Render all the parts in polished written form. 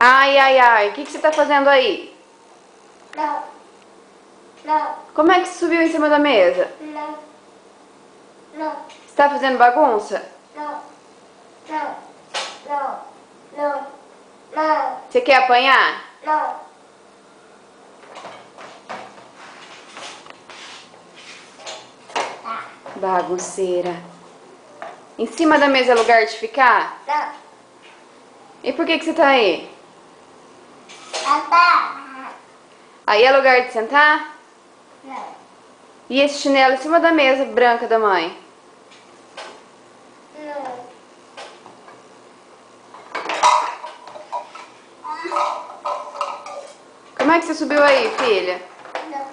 Ai, ai, ai. O que você tá fazendo aí? Não. Não. Como é que você subiu em cima da mesa? Não. Não. Você tá fazendo bagunça? Não. Não. Não. Não. Não. Você quer apanhar? Não. Bagunceira. Em cima da mesa é lugar de ficar? Não. E por que você tá aí? Papá. Aí é lugar de sentar? Não. E esse chinelo em cima da mesa branca da mãe? Não. Como é que você subiu aí, filha? Não.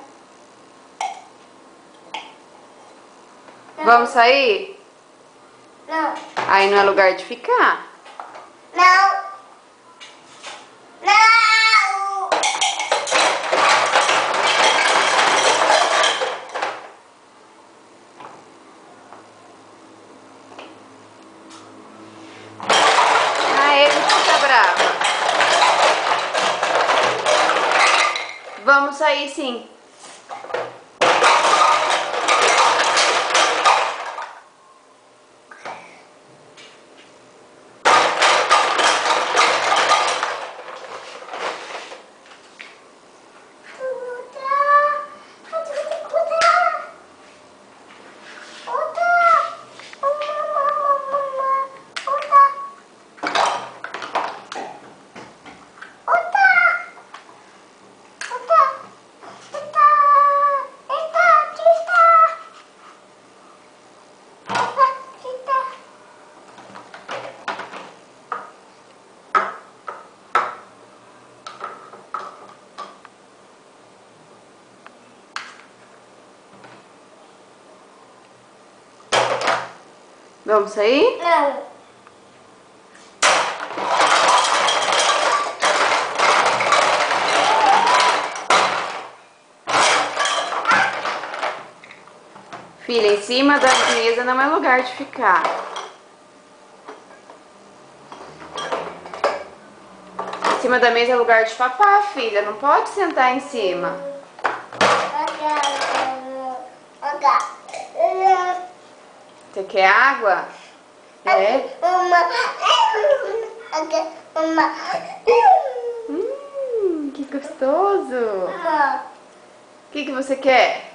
Vamos sair? Não. Aí não é lugar de ficar? Não. Não. Ah, ele fica brava. Vamos sair sim. Vamos sair? Não. Filha, em cima da mesa não é lugar de ficar. Em cima da mesa é lugar de papá, filha. Não pode sentar em cima. Você quer água? É? Que gostoso. O que você quer?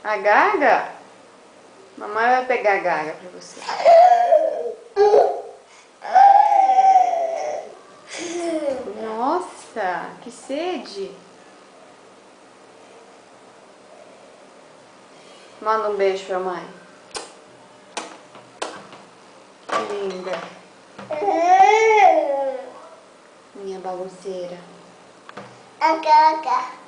A Gaga? Mamãe vai pegar a Gaga pra você. Nossa, que sede. Manda um beijo pra mãe. Que linda. Minha bagunceira. A Gaga.